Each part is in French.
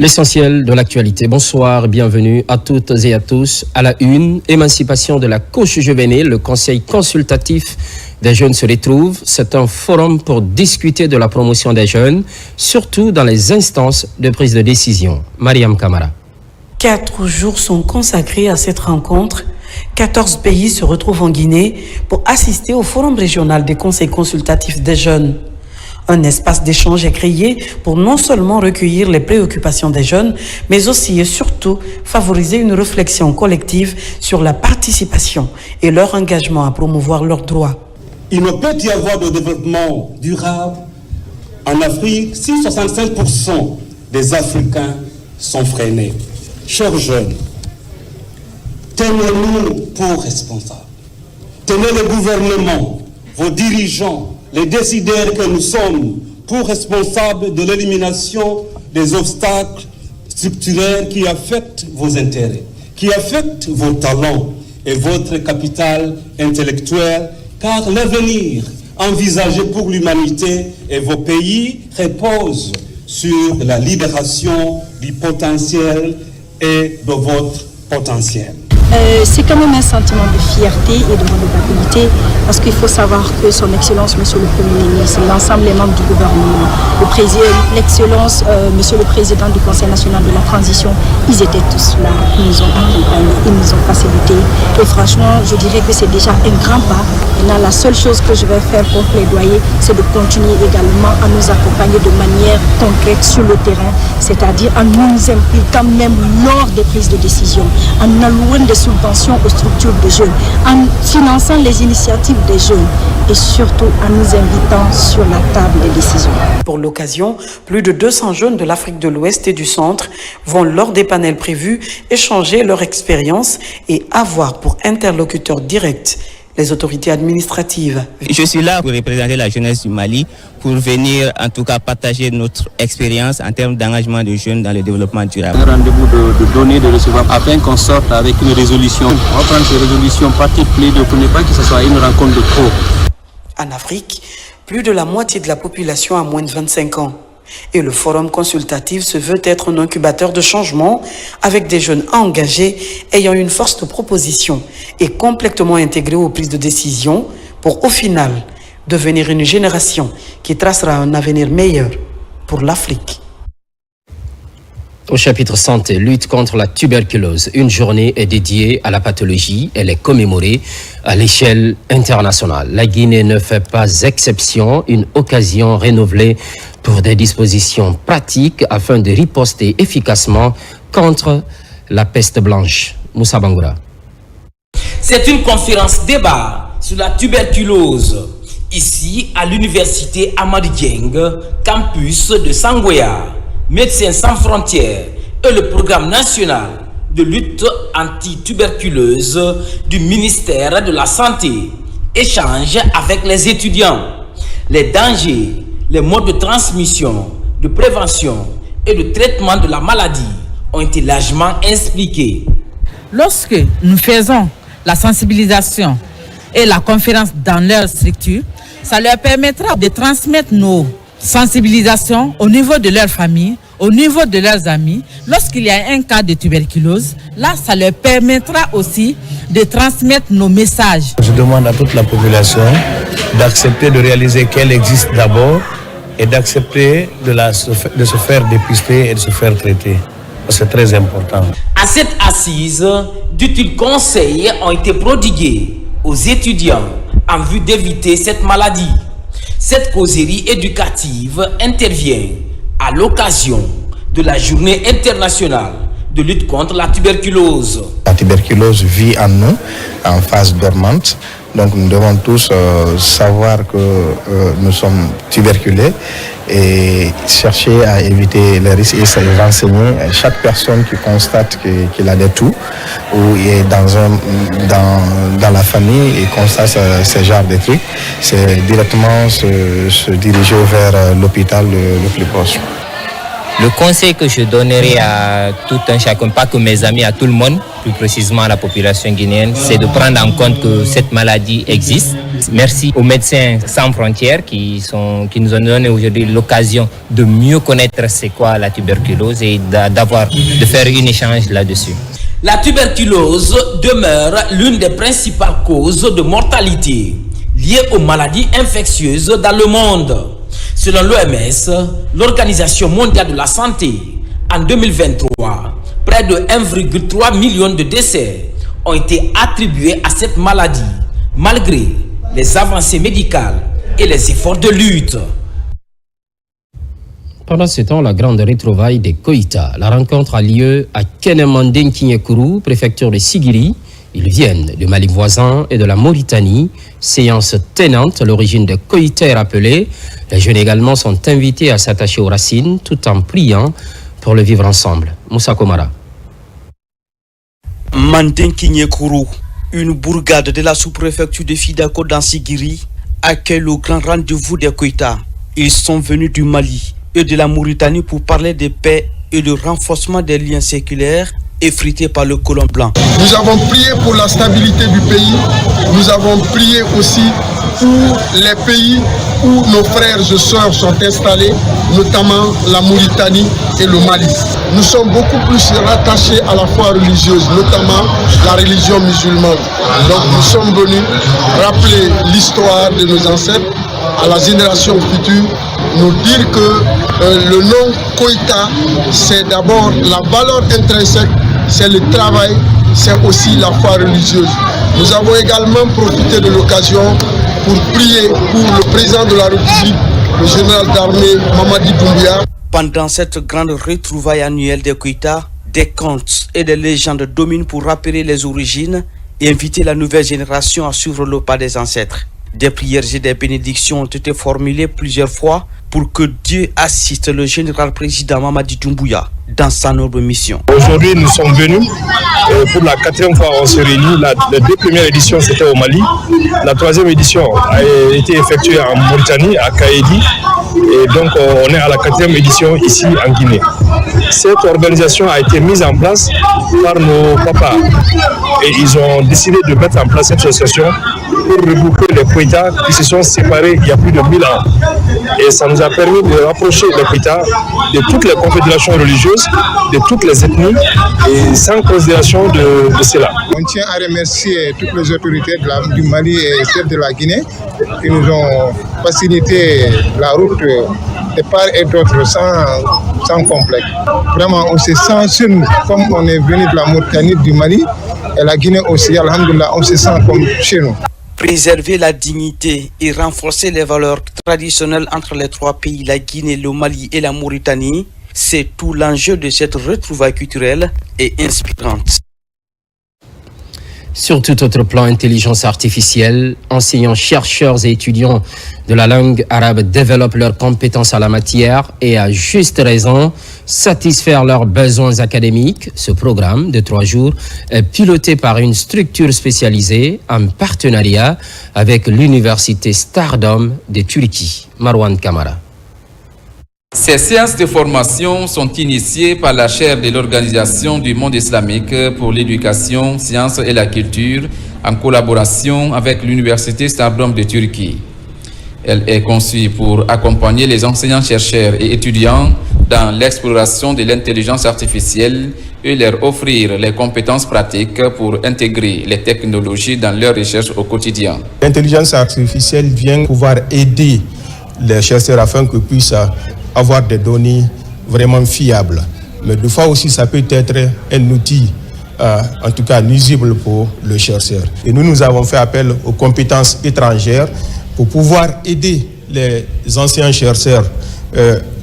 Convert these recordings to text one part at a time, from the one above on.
L'essentiel de l'actualité. Bonsoir et bienvenue à toutes et à tous. À la une, émancipation de la couche juvénile, le Conseil consultatif des jeunes se retrouve. C'est un forum pour discuter de la promotion des jeunes, surtout dans les instances de prise de décision. Mariam Kamara. 4 jours sont consacrés à cette rencontre. 14 pays se retrouvent en Guinée pour assister au forum régional des conseils consultatifs des jeunes. Un espace d'échange est créé pour non seulement recueillir les préoccupations des jeunes, mais aussi et surtout favoriser une réflexion collective sur la participation et leur engagement à promouvoir leurs droits. Il ne peut y avoir de développement durable en Afrique si 65% des Africains sont freinés. Chers jeunes, tenez-nous pour responsables. Tenez le gouvernement, vos dirigeants, les décideurs que nous sommes pour responsables de l'élimination des obstacles structurels qui affectent vos intérêts, qui affectent vos talents et votre capital intellectuel, car l'avenir envisagé pour l'humanité et vos pays repose sur la libération du potentiel et de votre potentiel. C'est quand même un sentiment de fierté et de redevabilité parce qu'il faut savoir que son Excellence, Monsieur le Premier ministre, l'ensemble des membres du gouvernement, l'Excellence, Monsieur le Président du Conseil national de la transition, ils étaient tous là, ils nous ont accompagnés, ils nous ont facilité. Et franchement, je dirais que c'est déjà un grand pas. Maintenant, la seule chose que je vais faire pour plaidoyer, c'est de continuer également à nous accompagner de manière concrète sur le terrain, c'est-à-dire en nous impliquant même lors des prises de décision, en allouant des subventions aux structures de jeunes, en finançant les initiatives des jeunes et surtout en nous invitant sur la table des décisions. Pour l'occasion, plus de 200 jeunes de l'Afrique de l'Ouest et du Centre vont, lors des panels prévus, échanger leur expérience et avoir pour interlocuteur direct les autorités administratives. Je suis là pour représenter la jeunesse du Mali, pour venir en tout cas partager notre expérience en termes d'engagement des jeunes dans le développement durable. Un rendez-vous de donner, de recevoir, afin qu'on sorte avec une résolution. On va prendre ces résolutions particulières pour ne pas que ce soit une rencontre de trop. En Afrique, plus de la moitié de la population a moins de 25 ans. Et le forum consultatif se veut être un incubateur de changement avec des jeunes engagés ayant une force de proposition et complètement intégrés aux prises de décision pour au final devenir une génération qui tracera un avenir meilleur pour l'Afrique. Au chapitre santé, lutte contre la tuberculose. Une journée est dédiée à la pathologie. Elle est commémorée à l'échelle internationale. La Guinée ne fait pas exception. Une occasion renouvelée pour des dispositions pratiques afin de riposter efficacement contre la peste blanche. Moussa Bangoura. C'est une conférence débat sur la tuberculose ici à l'université Amady Dieng, campus de Sangoya. Médecins sans frontières et le programme national de lutte anti-tuberculeuse du ministère de la Santé échangent avec les étudiants. Les dangers, les modes de transmission, de prévention et de traitement de la maladie ont été largement expliqués. Lorsque nous faisons la sensibilisation et la conférence dans leur structure, ça leur permettra de transmettre nos sensibilisation au niveau de leur famille, au niveau de leurs amis. Lorsqu'il y a un cas de tuberculose, là, ça leur permettra aussi de transmettre nos messages. Je demande à toute la population d'accepter de réaliser qu'elle existe d'abord et d'accepter de se faire dépister et de se faire traiter. C'est très important. À cette assise, d'utiles conseils ont été prodigués aux étudiants en vue d'éviter cette maladie. Cette causerie éducative intervient à l'occasion de la journée internationale de lutte contre la tuberculose. La tuberculose vit en nous, en phase dormante. Donc nous devons tous savoir que nous sommes tuberculés et chercher à éviter les risques et renseigner chaque personne qui constate qu'il a des toux ou est dans la famille et constate ce genre de trucs, c'est directement se diriger vers l'hôpital le plus proche. Le conseil que je donnerais à tout un chacun, pas que mes amis, à tout le monde, plus précisément à la population guinéenne, c'est de prendre en compte que cette maladie existe. Merci aux médecins sans frontières qui nous ont donné aujourd'hui l'occasion de mieux connaître c'est quoi la tuberculose et de faire un échange là-dessus. La tuberculose demeure l'une des principales causes de mortalité liées aux maladies infectieuses dans le monde. Selon l'OMS, l'Organisation mondiale de la santé, en 2023, près de 1,3 million de décès ont été attribués à cette maladie, malgré les avancées médicales et les efforts de lutte. Pendant ce temps, la grande retrouvaille des Koïta. La rencontre a lieu à Kenemandeng Kinyekuru, préfecture de Sigiri. Ils viennent du Mali voisin et de la Mauritanie. Séance tenante, l'origine des Koïta est rappelée. Les jeunes également sont invités à s'attacher aux racines tout en priant pour le vivre ensemble. Moussa Komara. Mandeng Kinyekuru, une bourgade de la sous-préfecture de Fidako dans Sigiri, accueille le grand rendez-vous des Koïta. Ils sont venus du Mali et de la Mauritanie pour parler de paix et de renforcement des liens séculaires effrités par le colon blanc. Nous avons prié pour la stabilité du pays. Nous avons prié aussi pour les pays où nos frères et sœurs sont installés, notamment la Mauritanie et le Mali. Nous sommes beaucoup plus rattachés à la foi religieuse, notamment la religion musulmane. Donc nous sommes venus rappeler l'histoire de nos ancêtres à la génération future, nous dire que le nom Koïta, c'est d'abord la valeur intrinsèque, c'est le travail, c'est aussi la foi religieuse. Nous avons également profité de l'occasion pour prier pour le président de la République, le général d'armée Mamadi Doumbouya. Pendant cette grande retrouvaille annuelle des Koïta, des contes et des légendes dominent pour rappeler les origines et inviter la nouvelle génération à suivre le pas des ancêtres. Des prières et des bénédictions ont été formulées plusieurs fois pour que Dieu assiste le général président Mamadi Doumbouya dans sa noble mission. Aujourd'hui, nous sommes venus pour la 4e fois, on se réunit. Les 2 premières éditions, c'était au Mali. La 3e édition a été effectuée en Mauritanie, à Kaédi. Et donc, on est à la 4e édition ici en Guinée. Cette organisation a été mise en place par nos papas. Et ils ont décidé de mettre en place cette association pour regrouper les Koïta qui se sont séparés il y a plus de 1000 ans. Et ça nous a permis de rapprocher les Koïta de toutes les confédérations religieuses, de toutes les ethnies, et sans considération de cela. On tient à remercier toutes les autorités du Mali et celles de la Guinée qui nous ont facilité la route de part et d'autre sans complexe. Vraiment, on se sent sur nous, comme on est venu de la Mauritanie, du Mali, et la Guinée aussi, alhamdoulilah, on se sent comme chez nous. Préserver la dignité et renforcer les valeurs traditionnelles entre les 3 pays, la Guinée, le Mali et la Mauritanie, c'est tout l'enjeu de cette retrouvaille culturelle et inspirante. Sur tout autre plan, intelligence artificielle, enseignants, chercheurs et étudiants de la langue arabe développent leurs compétences à la matière et à juste raison satisfaire leurs besoins académiques. Ce programme de 3 jours est piloté par une structure spécialisée en partenariat avec l'université Stardom de Turquie. Marwan Kamara. Ces séances de formation sont initiées par la chaire de l'Organisation du monde islamique pour l'éducation, sciences et la culture en collaboration avec l'Université Stardom de Turquie. Elle est conçue pour accompagner les enseignants-chercheurs et étudiants dans l'exploration de l'intelligence artificielle et leur offrir les compétences pratiques pour intégrer les technologies dans leurs recherches au quotidien. L'intelligence artificielle vient pouvoir aider les chercheurs afin qu'ils puissent avoir des données vraiment fiables. Mais des fois aussi, ça peut être un outil, en tout cas nuisible pour le chercheur. Et nous avons fait appel aux compétences étrangères pour pouvoir aider les anciens chercheurs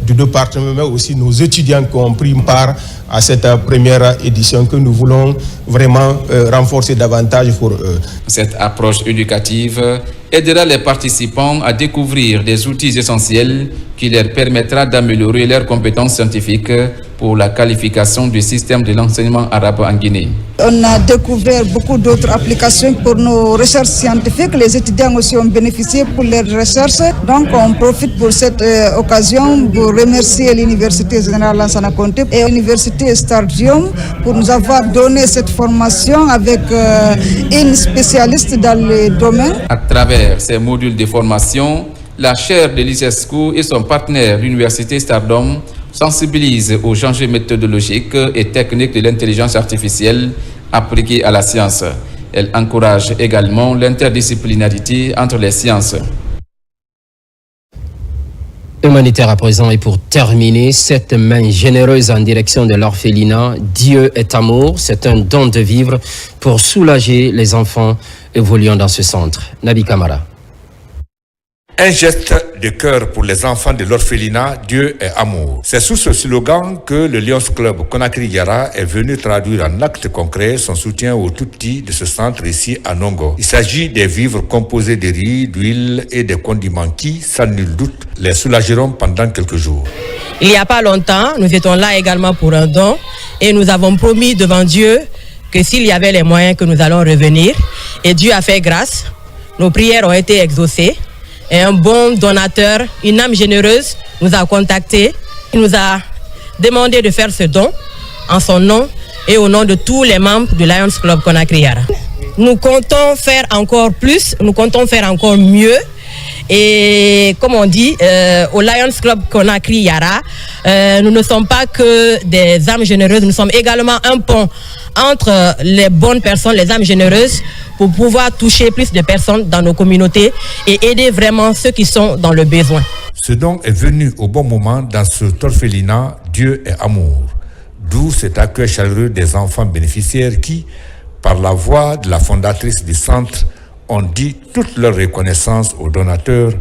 du département, mais aussi nos étudiants qui ont pris part à cette première édition que nous voulons vraiment renforcer davantage pour eux. Cette approche éducative aidera les participants à découvrir des outils essentiels qui leur permettra d'améliorer leurs compétences scientifiques pour la qualification du système de l'enseignement arabe en Guinée. On a découvert beaucoup d'autres applications pour nos recherches scientifiques. Les étudiants aussi ont bénéficié pour leurs recherches. Donc on profite pour cette occasion pour remercier l'Université générale Lansana Conté et l'Université Stardium pour nous avoir donné cette formation avec une spécialiste dans le domaine. À travers ces modules de formation, la chaire de l'ISESCO et son partenaire, l'Université Stardom, sensibilise aux changements méthodologiques et techniques de l'intelligence artificielle appliquée à la science. Elle encourage également l'interdisciplinarité entre les sciences. Humanitaire à présent, et pour terminer, cette main généreuse en direction de l'orphelinat Dieu est amour, c'est un don de vivre pour soulager les enfants évoluant dans ce centre. Nabi Kamara. Un geste de cœur pour les enfants de l'orphelinat Dieu est amour. C'est sous ce slogan que le Lions Club Conakry Yara est venu traduire en actes concrets son soutien aux tout-petits de ce centre ici à Nongo. Il s'agit des vivres composés de riz, d'huile et de condiments qui, sans nul doute, les soulageront pendant quelques jours. Il n'y a pas longtemps, nous étions là également pour un don et nous avons promis devant Dieu que s'il y avait les moyens que nous allons revenir, et Dieu a fait grâce, nos prières ont été exaucées. Et un bon donateur, une âme généreuse, nous a contactés. Il nous a demandé de faire ce don en son nom et au nom de tous les membres du Lions Club Conakry Yara. Nous comptons faire encore plus, nous comptons faire encore mieux. Et comme on dit, au Lions Club Conakry Yara, nous ne sommes pas que des âmes généreuses, nous sommes également un pont entre les bonnes personnes, les âmes généreuses, pour pouvoir toucher plus de personnes dans nos communautés et aider vraiment ceux qui sont dans le besoin. Ce don est venu au bon moment dans ce orphelinat Dieu est amour, d'où cet accueil chaleureux des enfants bénéficiaires qui, par la voix de la fondatrice du centre, ont dit toute leur reconnaissance aux donateurs,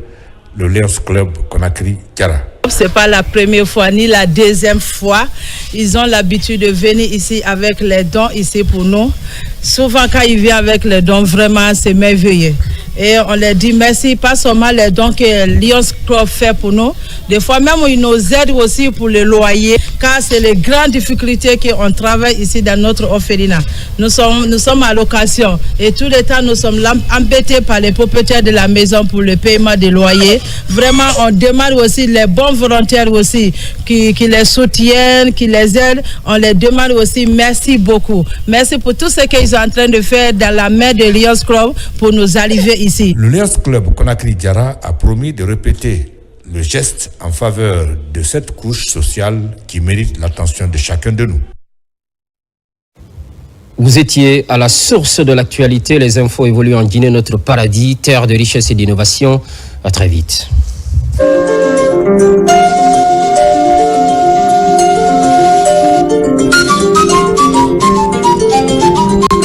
le Lions Club Conakry Yara. C'est pas la première fois ni la deuxième fois. Ils ont l'habitude de venir ici avec les dons ici pour nous. Souvent quand ils viennent avec les dons, vraiment c'est merveilleux. Et on leur dit merci, pas seulement les dons que Lions Club fait pour nous. Des fois même ils nous aident aussi pour le loyer, car c'est les grandes difficultés qu'on travaille ici dans notre orphelinat. Nous sommes à location et tout le temps nous sommes embêtés par les propriétaires de la maison pour le paiement des loyers. Vraiment on demande aussi les bons volontaires aussi qui les soutiennent, qui les aident. On les demande aussi merci beaucoup. Merci pour tout ce qu'ils sont en train de faire dans la main de Lions Club pour nous arriver ici. Le Lions Club Conakry Yara a promis de répéter le geste en faveur de cette couche sociale qui mérite l'attention de chacun de nous. Vous étiez à la source de l'actualité. Les infos évoluent en Guinée, notre paradis, terre de richesse et d'innovation. À très vite.